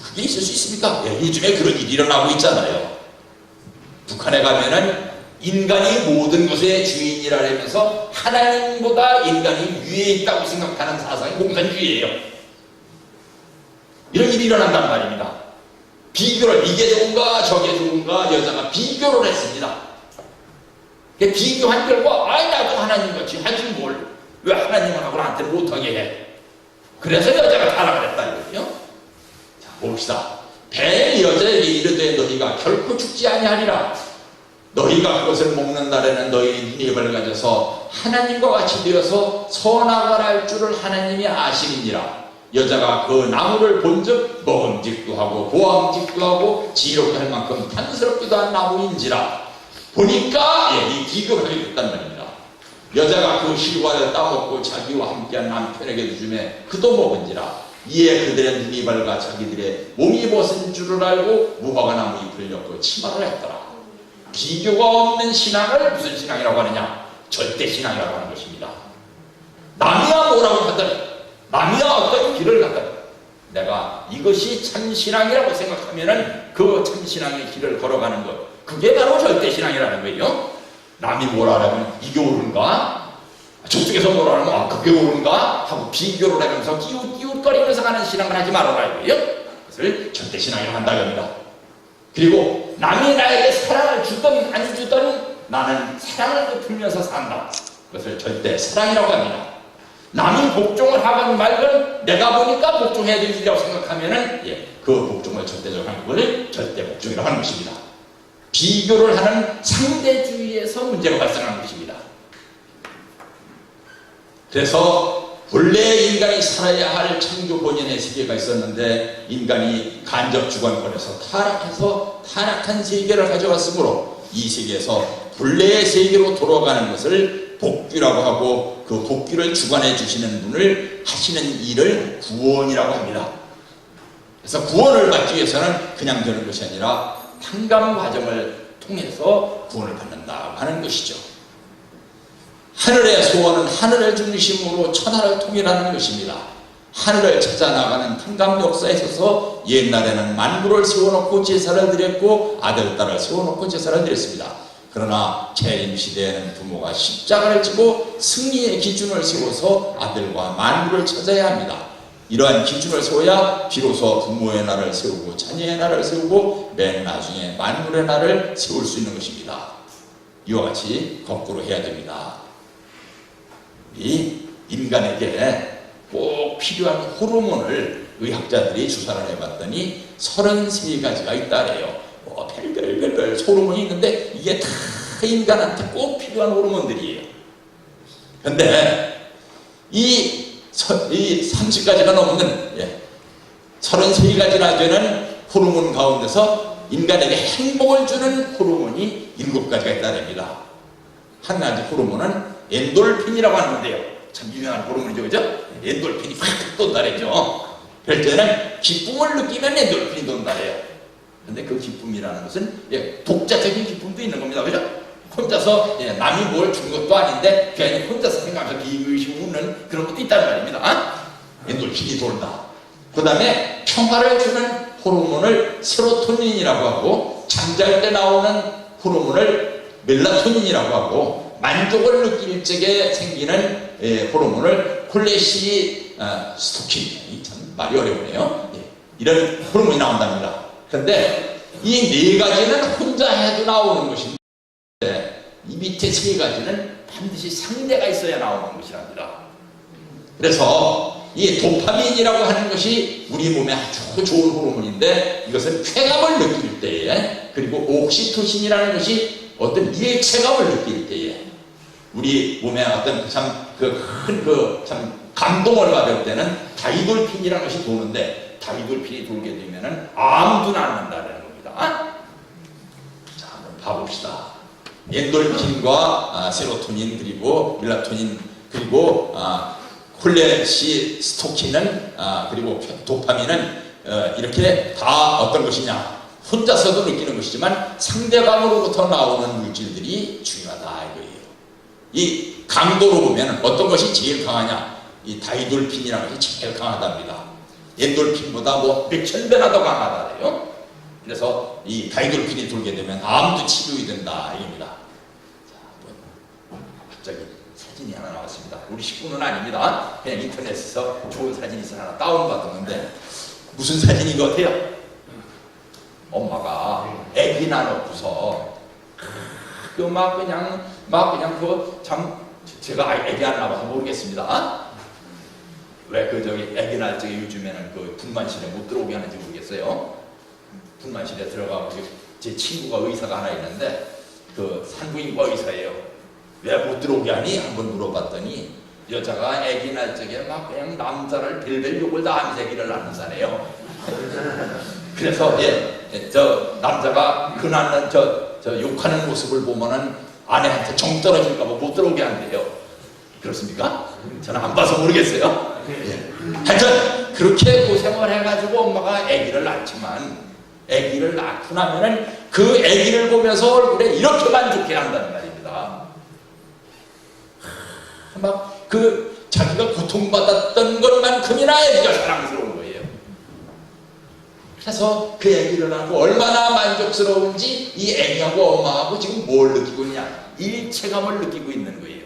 그게 있을 수 있습니까? 예, 요즘에 그런 일이 일어나고 있잖아요. 북한에 가면은 인간이 모든 것의 주인이라면서 하나님보다 인간이 위에 있다고 생각하는 사상이 공산주의예요. 이런 일이 일어난단 말입니다. 비교를, 이게 좋은가 저게 좋은가 여자가 비교를 했습니다. 비교한 결과 나도 하나님같이 하지 뭘, 왜 하나님하고 나한테 못하게 해. 그래서 여자가 타락을 했다 이거죠. 자, 봅시다. 뱀이 여자에게 이르되 너희가 결코 죽지 아니하리라. 너희가 그것을 먹는 날에는 너희 눈이 밝아져서 하나님과 같이 되어서 선악을 알 줄을 하나님이 아시니라. 여자가 그 나무를 본즉 먹음직도 하고 보암직도 하고 지혜롭게 할 만큼 탐스럽기도 한 나무인지라. 보니까 이 비교를 하게 됐단 말입니다. 여자가 그 실과를 따먹고 자기와 함께한 남편에게도 주매 그도 먹은지라. 이에 그들의 눈이 밝아 자기들의 몸이 벗은 줄을 알고 무화과 나무 잎을 엮고 치마를 했더라. 비교가 없는 신앙을 무슨 신앙이라고 하느냐? 절대 신앙이라고 하는 것입니다. 남이야 뭐라고 하든, 남이야 어떤 길을 가든 내가 이것이 참 신앙이라고 생각하면은 그 참 신앙의 길을 걸어가는 것, 그게 바로 절대 신앙이라는 거예요. 남이 뭐라 하면 이게 옳은가? 저쪽에서 뭐라 하면 그게 옳은가? 하고 비교를 하면서 끼웃끼웃거리면서 가는 신앙을 하지 말아라 이거예요. 그것을 절대 신앙이라고 한다고 합니다. 그리고 남이 나에게 사랑을 주든 안 주든 나는 사랑을 베풀면서 산다. 그것을 절대 사랑이라고 합니다. 남이 복종을 하건 말건 내가 보니까 복종해야 될 일이라고 생각하면은 그 복종을 절대적으로 하는 걸 절대 복종이라고 하는 것입니다. 비교를 하는 상대주의에서 문제가 발생하는 것입니다. 그래서 본래 인간이 살아야 할 창조 본연의 세계가 있었는데 인간이 간접 주관권에서 타락해서 타락한 세계를 가져왔으므로 이 세계에서 본래의 세계로 돌아가는 것을 복귀라고 하고 그 복귀를 주관해 주시는 분을 하시는 일을 구원이라고 합니다. 그래서 구원을 받기 위해서는 그냥 되는 것이 아니라 탕감 과정을 통해서 구원을 받는다고 하는 것이죠. 하늘의 소원은 하늘을 중심으로 천하를 통일하는 것입니다. 하늘을 찾아 나가는 탕감 역사에 있어서 옛날에는 만물을 세워놓고 제사를 드렸고 아들, 딸을 세워놓고 제사를 드렸습니다. 그러나 재림 시대에는 부모가 십자가를 지고 승리의 기준을 세워서 아들과 만물을 찾아야 합니다. 이러한 기준을 세워야 비로소 부모의 날을 세우고 자녀의 날을 세우고 맨 나중에 만물의 날을 세울 수 있는 것입니다. 이와 같이 거꾸로 해야 됩니다. 이 인간에게 꼭 필요한 호르몬을 의학자들이 주사를 해봤더니 33가지가 있다래요. 별별 호르몬이 있는데 이게 다 인간한테 꼭 필요한 호르몬들이에요. 그런데 이 30가지가 넘는 33가지나 되는 호르몬 가운데서 인간에게 행복을 주는 호르몬이 7가지가 있다랍니다. 한 가지 호르몬은 엔돌핀이라고 하는 건데요. 참 유명한 호르몬이죠, 그죠? 엔돌핀이 확 돈다래죠. 그럴 때는 기쁨을 느끼면 엔돌핀이 돈다래요. 근데 그 기쁨이라는 것은 독자적인 기쁨도 있는 겁니다, 그죠? 혼자서 남이 뭘 준 것도 아닌데 괜히 혼자서 생각하면서 비의심 웃는 그런 것도 있다는 말입니다. 엔돌핀이 돈다. 그 다음에 평화를 주는 호르몬을 세로토닌이라고 하고 잠잘 때 나오는 호르몬을 멜라토닌이라고 하고 만족을 느낄 적에 생기는 호르몬을 콜레시스토킨, 참 말이 어려우네요. 이런 호르몬이 나온답니다. 그런데 이 4가지는 혼자 해도 나오는 것인데 이 밑에 3가지는 반드시 상대가 있어야 나오는 것이랍니다. 그래서 이 도파민이라고 하는 것이 우리 몸에 아주 좋은 호르몬인데 이것은 쾌감을 느낄 때에, 그리고 옥시토신이라는 것이 어떤 일체감을 느낄 때에 우리 몸에 어떤 참 감동을 받을 때는 다이돌핀이라는 것이 도는데 다이돌핀이 돌게 되면은 아무도 낳는다는 겁니다. 자, 한번 봐봅시다. 엔돌핀과 세로토닌 그리고 멜라토닌 그리고 콜레시스토킨은 그리고 도파민은 이렇게 다 어떤 것이냐, 혼자서도 느끼는 것이지만 상대방으로부터 나오는 물질들이 중요하다 이거예요. 이 강도로 보면 어떤 것이 제일 강하냐, 이 다이돌핀이라는 것이 제일 강하답니다. 엔돌핀보다 뭐 몇천 배나 더 강하다래요. 그래서 이 다이돌핀이 돌게 되면 암도 치료가 된다 이겁니다. 자, 갑자기 사진이 하나 나왔습니다. 우리 식구는 아닙니다. 그냥 인터넷에서 좋은 사진이 있어 하나 다운받았는데 무슨 사진인 것 같아요? 엄마가 애기 낳고서 막 그냥 그 참 제가 애기 안 낳아서 모르겠습니다. 왜 애기 낳을 적에 요즘에는 그 분만실에 못 들어오게 하는지 모르겠어요. 분만실에 들어가고 제 친구가 의사가 하나 있는데 그 산부인과 의사예요. 왜 못 들어오게 하니? 한번 물어봤더니 여자가 아기 낳을 적에 막 그냥 남자를 벨벨 욕을 다 하면서 아기를 낳는 사네요. 그래서 저 남자가 그 낳는 저 욕하는 모습을 보면은 아내한테 정 떨어질까 봐 못 들어오게 한대요. 그렇습니까? 저는 안 봐서 모르겠어요. 하여튼 그렇게 고생을 해가지고 엄마가 아기를 낳지만 아기를 낳고 나면은 그 아기를 보면서 얼굴에 이렇게 만족해 한다는 말입니다. 막 그 자기가 고통받았던 것만큼이나 아기가 사랑스러운 거예요. 그래서 그 아기를 낳고 얼마나 만족스러운지 이 아기하고 엄마하고 지금 뭘 느끼고 있냐, 일체감을 느끼고 있는 거예요.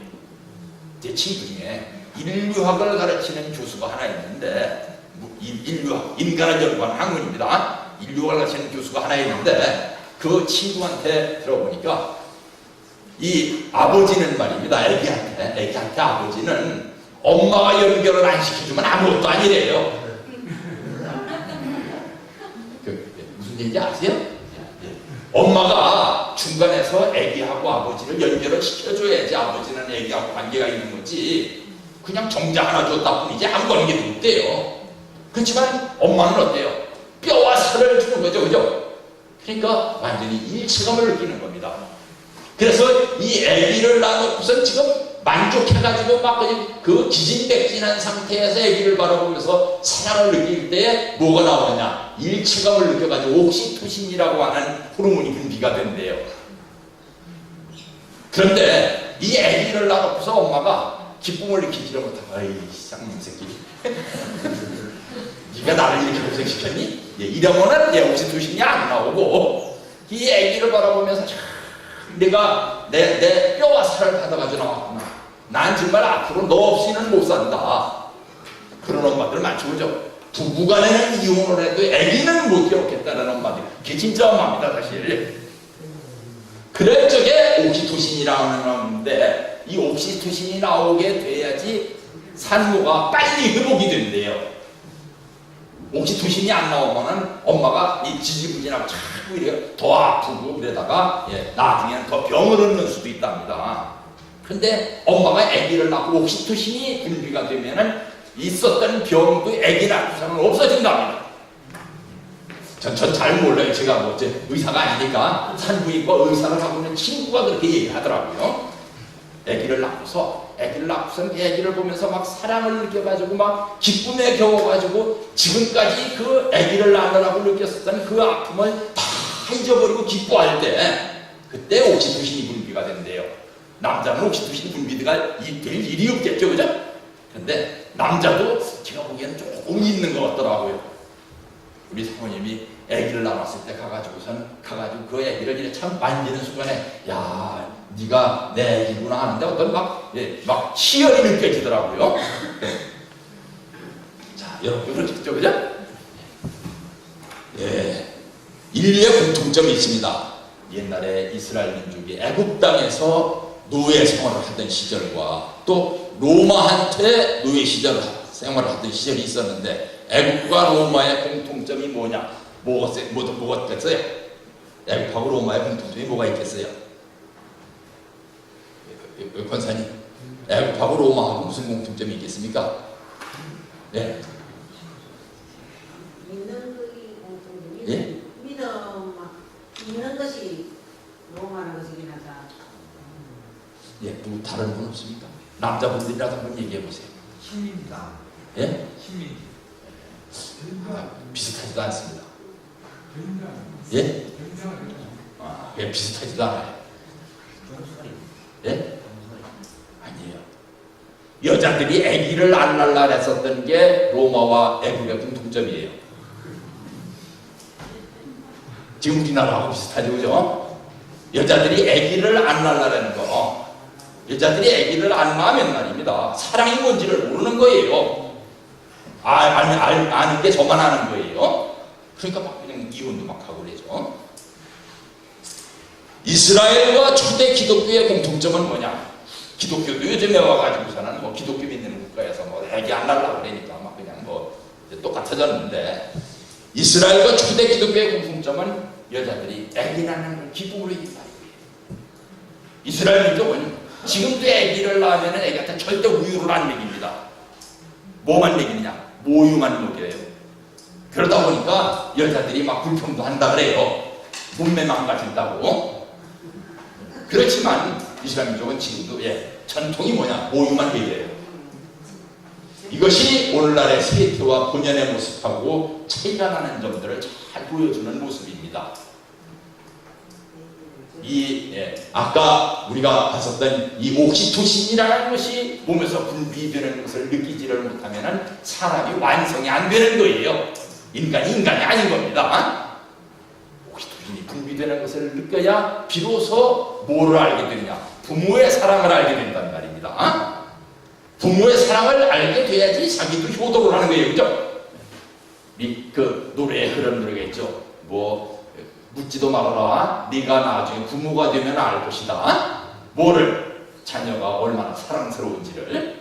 제 친구 중에 인류학을 가르치는 교수가 하나 있는데, 인류학, 인간을 연구하는 학문입니다. 인류학을 가르치는 교수가 하나 있는데 그 친구한테 들어보니까 이 아버지는 말입니다. 애기한테 아버지는 엄마가 연결을 안 시켜주면 아무것도 아니래요. 무슨 얘기인지 아세요? 엄마가 중간에서 애기하고 아버지를 연결을 시켜줘야지 아버지는 애기하고 관계가 있는 거지, 그냥 정자 하나 줬다 뿐이지 아무 관계도 없대요. 그렇지만 엄마는 어때요? 뼈와 살을 주는 거죠, 그죠? 그러니까 완전히 일체감을 느끼는 겁니다. 그래서 이 아기를 낳고선 지금 만족해가지고 막 그 기진백진한 상태에서 아기를 바라보면서 사랑을 느낄 때 뭐가 나오느냐, 일체감을 느껴가지고 옥시토신이라고 하는 호르몬이 분비가 된대요. 그런데 이 아기를 낳고서 엄마가 기쁨을 느끼지를 못하고, 아이 쌍놈 새끼 네가 나를 이렇게 고생시켰니? 이러면은 옥시토신이 안 나오고, 이 아기를 바라보면서 내가 내 뼈와 살을 받아가지고 나왔구나, 난 정말 앞으로 너 없이는 못 산다, 그런 엄마들 많죠, 그죠? 부부간에는 이혼을 해도 아기는 못 키웠겠다는 엄마들, 그게 진짜 엄마입니다 사실. 그럴 적에 옥시토신이라는 건데, 이 옥시토신이 나오게 돼야지 산모가 빨리 회복이 된대요. 옥시토신이 안 나오면은 엄마가 이 지지부진하고 자꾸 이렇게 더 아프고 그러다가 나중에는 더 병을 얻는 수도 있답니다. 근데 엄마가 아기를 낳고 옥시토신이 분비가 되면은 있었던 병도 아기 낳고서는 없어진답니다. 전 잘 몰라요. 제가 뭐 의사가 아니니까 산부인과 의사를 하고 있는 친구가 그렇게 얘기하더라고요. 아기를 낳고서는 아기를 보면서 막 사랑을 느껴가지고 막 기쁨에 겨워가지고 지금까지 그 아기를 낳으라고 느꼈었던 그 아픔을 다 잊어버리고 기뻐할 때, 그때 옥시토신이 분비가 된대요. 남자는 옥시토신 분비가 될 일이 없겠죠, 그죠? 근데 남자도 제가 보기에는 조금 있는 것 같더라고요. 우리 사모님이 아기를 낳았을 때 가가지고 그 아기를 이렇게 참 만지는 순간에, 야, 네가 내 아기구나 하는데 어떤 막 희열이 느껴지더라고요. 자, 여러분 그렇죠, 그죠? 인류의 공통점이 있습니다. 옛날에 이스라엘 민족이 애굽 땅에서 노예 생활을 하던 시절과 또 로마한테 노예 생활을 하던 시절이 있었는데, 애굽과 로마의 공통점이 뭐가 있겠어요? 애굽하고 로마의 공통점이 뭐가 있겠어요? 권사님, 애굽하고 로마하고 무슨 공통점이 있겠습니까? 네. 믿는 것이 예? 믿음 믿는 것이 로마는 것이긴 하다. 예, 누구 다른 분 없습니까? 남자분들이라도 한번 얘기해 보세요. 힘입니다. 예? 힘이. 비슷하지도 않습니다. 굉장히. 예? 굉장히. 예, 비슷하지도 않아요. 예? 아니에요. 여자들이 아기를 안 낳으려 했었던 게 로마와 애국의 공통점이에요. 지금 우리나라하고 비슷하죠, 그죠? 여자들이 아기를 안 낳으려는 거, 여자들이 아기를 안 낳으면 말입니다, 사랑이 뭔지를 모르는 거예요. 아는 게 저만 아는 거예요. 그러니까 막 그냥 이혼도 막 하고 그러죠. 이스라엘과 초대 기독교의 공통점은 뭐냐? 기독교도 요즘에 와가지고서는 뭐 기독교 믿는 국가에서 뭐 애기 안 낳으려고 그러니까 막 그냥 뭐 똑같아졌는데, 이스라엘과 초대 기독교의 공통점은 여자들이 애기 낳는 걸 기쁨으로 이긴다. 이스라엘 민족은 지금도 애기를 낳으면 애기한테 절대 우유를 안 먹입니다. 뭐만 먹이느냐? 모유만 먹여요. 그러다 보니까 여자들이 막 불평도 한다 그래요. 몸매 망가진다고. 그렇지만 이스라엘 민족은 지금도 전통이 뭐냐? 모유만 먹여요. 이것이 오늘날의 세태와 본연의 모습하고 차이가 나는 점들을 잘 보여주는 모습입니다. 아까 우리가 봤었던 이 옥시토신이라는 것이 몸에서 분비되는 것을 느끼지를 못하면 사람이 완성이 안 되는 거예요. 인간이 아닌 겁니다. 옥시토신이 분비되는 것을 느껴야 비로소 뭐를 알게 되느냐? 부모의 사랑을 알게 된단 말입니다. 부모의 사랑을 알게 돼야지 자기도 효도를 하는 거예요. 그죠? 그 노래에 그런 노래가 있죠. 묻지도 말아라. 네가 나중에 부모가 되면 알 것이다. 뭐를? 자녀가 얼마나 사랑스러운지를.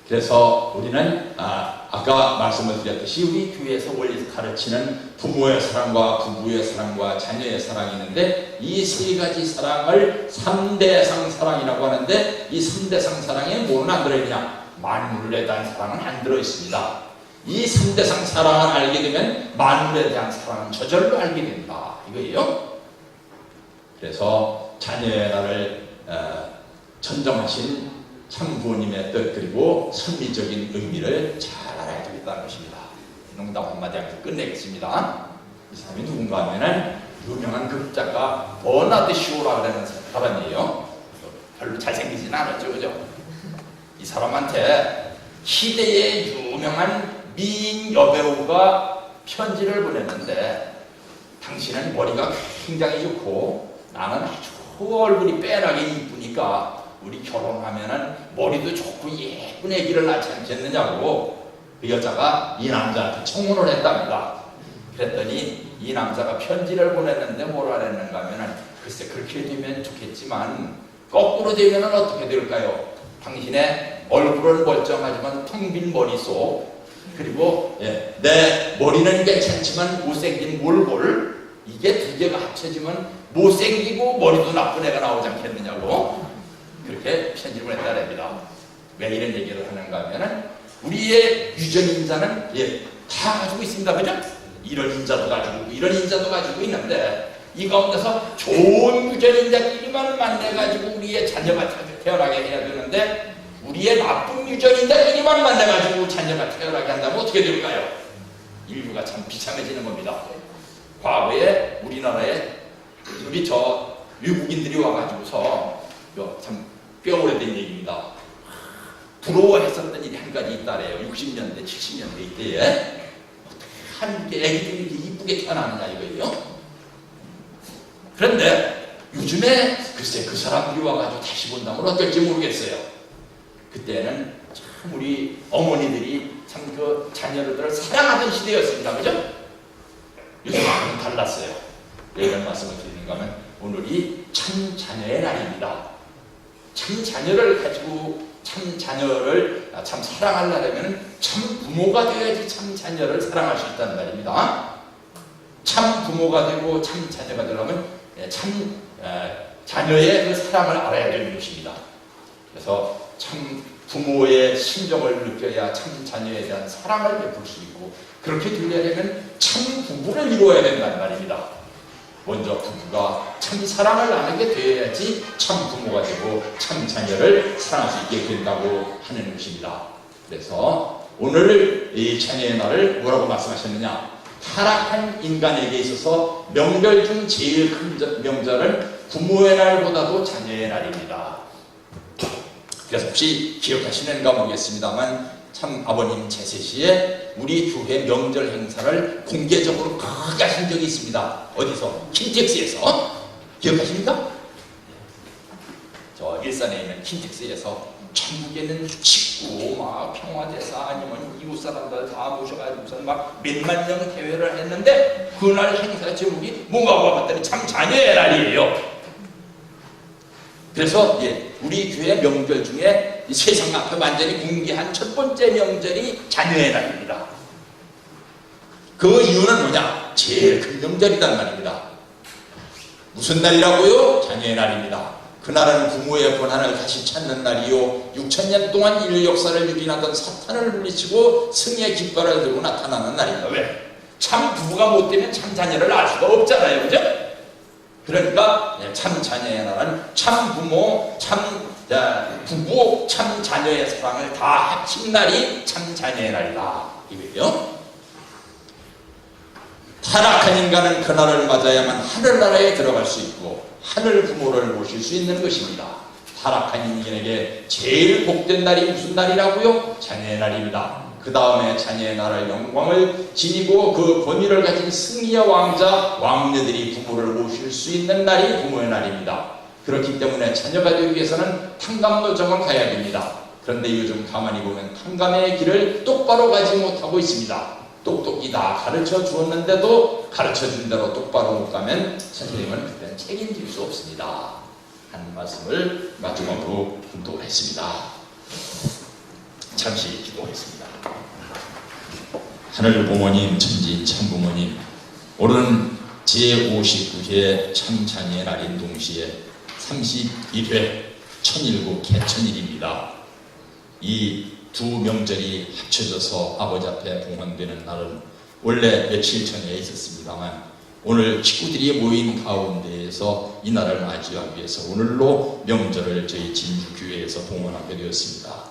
그래서 우리는 아까 말씀을 드렸듯이 우리 교회에서 원리 가르치는 부모의 사랑과 부부의 사랑과 자녀의 사랑이 있는데, 이 세 가지 사랑을 3대상 사랑이라고 하는데, 이 3대상 사랑에 뭐는 안 들어있냐? 만물에 대한 사랑은 안 들어있습니다. 이 3대상 사랑을 알게 되면 만물에 대한 사랑은 저절로 알게 된다, 이거예요. 그래서 자녀의 나를 천정하신 참 부모님의 뜻, 그리고 선미적인 의미를 잘 알아야 되겠다는 것입니다. 농담 한마디 하면서 끝내겠습니다. 이 사람이 누군가 하면은 유명한 극작가 버나드 쇼라고 하는 사람이에요. 별로 잘생기진 않았죠, 그죠? 이 사람한테 시대의 유명한 미인 여배우가 편지를 보냈는데, 당신은 머리가 굉장히 좋고 나는 아주 얼굴이 빼나게 이쁘니까 우리 결혼하면은 머리도 좋고 예쁜 애기를 낳지 않겠느냐고 그 여자가 이 남자한테 청혼을 했답니다. 그랬더니 이 남자가 편지를 보냈는데 뭐라 했는가 하면은, 글쎄 그렇게 되면 좋겠지만 거꾸로 되면은 어떻게 될까요? 당신의 얼굴은 멀쩡하지만 텅 빈 머릿속, 그리고 내 머리는 괜찮지만 못생긴 몰골, 이게 두 개가 합쳐지면 못생기고 머리도 나쁜 애가 나오지 않겠느냐고 그렇게 편지를 보냈다랍니다. 왜 이런 얘기를 하는가 하면은, 우리의 유전인자는 다 가지고 있습니다. 그죠? 이런 인자도 가지고 있고 이런 인자도 가지고 있는데, 이 가운데서 좋은 유전인자끼리만 만나가지고 우리의 자녀가 태어나게 해야 되는데, 우리의 나쁜 유전인자끼리만 만나가지고 자녀가 태어나게 한다면 어떻게 될까요? 인류가 참 비참해지는 겁니다. 과거에 우리나라에 우리 외국인들이 와가지고서 참 꽤 오래된 얘기입니다. 부러워했었던 일이 한 가지 있다래요. 60년대, 70년대 이때에 한국의 애기들이 이렇게 이쁘게 태어나느냐 이거예요. 그런데 요즘에 글쎄 그 사람들이 와가지고 다시 본다면 어떨지 모르겠어요. 그때는 참 우리 어머니들이 참 그 자녀들을 사랑하던 시대였습니다. 그죠? 요즘하고는 달랐어요. 왜 이런 말씀을 드리는가 하면, 오늘이 참 자녀의 날입니다. 참 자녀를 가지고 참 자녀를 참 사랑하려면 참 부모가 되어야지 참 자녀를 사랑할 수 있다는 말입니다. 참 부모가 되고 참 자녀가 되려면 참 자녀의 그 사랑을 알아야 되는 것입니다. 그래서 참 부모의 심정을 느껴야 참 자녀에 대한 사랑을 베풀 수 있고, 그렇게 되려면 참 부부를 이루어야 된다는 말입니다. 먼저 부부가 참 사랑을 나누게 되어야지 참 부모가 되고 참 자녀를 사랑할 수 있게 된다고 하는 것입니다. 그래서 오늘 이 자녀의 날을 뭐라고 말씀하셨느냐? 타락한 인간에게 있어서 명절 중 제일 큰 명절은 부모의 날보다도 자녀의 날입니다. 그래서 혹시 기억하시는가 모르겠습니다만 참 아버님 제세시에 우리 교회 명절 행사를 공개적으로 크게 하신 적이 있습니다. 어디서? 킨텍스에서. 기억하십니까? 저 일산에 있는 킨텍스에서 전국에는 식구, 막 평화대사 아니면 이웃 사람들 다 모셔가지고서 막 몇만 명 대회를 했는데 그날 행사 제목이 뭔가 봤더니 참 자녀의 날이에요. 그래서 우리 교회 명절 중에 세상 앞에 완전히 공개한 첫 번째 명절이 자녀의 날입니다. 그 이유는 뭐냐? 제일 큰 명절이란 말입니다. 무슨 날이라고요? 자녀의 날입니다. 그날은 부모의 권한을 다시 찾는 날이요, 6,000년 동안 인류 역사를 유린하던 사탄을 물리치고 승리의 깃발을 들고 나타나는 날입니다. 왜? 참 부부가 못 되면 참 자녀를 알 수가 없잖아요, 그죠? 그러니까 참 자녀의 날은 참 부모, 참 부부, 참 자녀의 사랑을 다 합친 날이 참 자녀의 날이다, 이거예요. 타락한 인간은 그날을 맞아야만 하늘나라에 들어갈 수 있고 하늘 부모를 모실 수 있는 것입니다. 타락한 인간에게 제일 복된 날이 무슨 날이라고요? 자녀의 날입니다. 그 다음에 자녀의 나라의 영광을 지니고 그 권위를 가진 승리의 왕자, 왕녀들이 부모를 모실 수 있는 날이 부모의 날입니다. 그렇기 때문에 자녀가 되기 위해서는 탕감노정을 가야 됩니다. 그런데 요즘 가만히 보면 탕감의 길을 똑바로 가지 못하고 있습니다. 똑똑히 다 가르쳐 주었는데도 가르쳐 준 대로 똑바로 못 가면 선생님은 그때는 책임질 수 없습니다 하는 말씀을 마지막으로 분독했습니다. 잠시 기도하겠습니다. 하늘 부모님, 천지 참 부모님, 오늘은 제59회 참 자녀의 날인 동시에 31회 천일국 개천일입니다. 이 두 명절이 합쳐져서 아버지 앞에 봉헌되는 날은 원래 며칠 전에 있었습니다만 오늘 식구들이 모인 가운데에서 이 날을 맞이하기 위해서 오늘로 명절을 저희 진주교회에서 봉헌하게 되었습니다.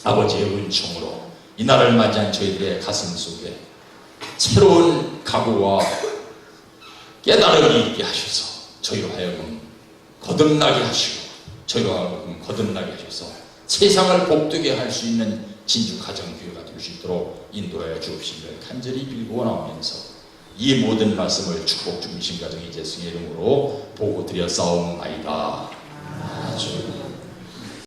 아버지의 은총으로 이 날을 맞이한 저희들의 가슴 속에 새로운 각오와 깨달음이 있게 하셔서 저희로 하여금 거듭나게 하시고 저희로 하여금 거듭나게 하셔서 세상을 복되게 할 수 있는 진주 가정교회가 될 수 있도록 인도하여 주옵시기를 간절히 빌고 나오면서 이 모든 말씀을 축복 중심 가정의 재승의 이름으로 보고 드려 싸움나이다.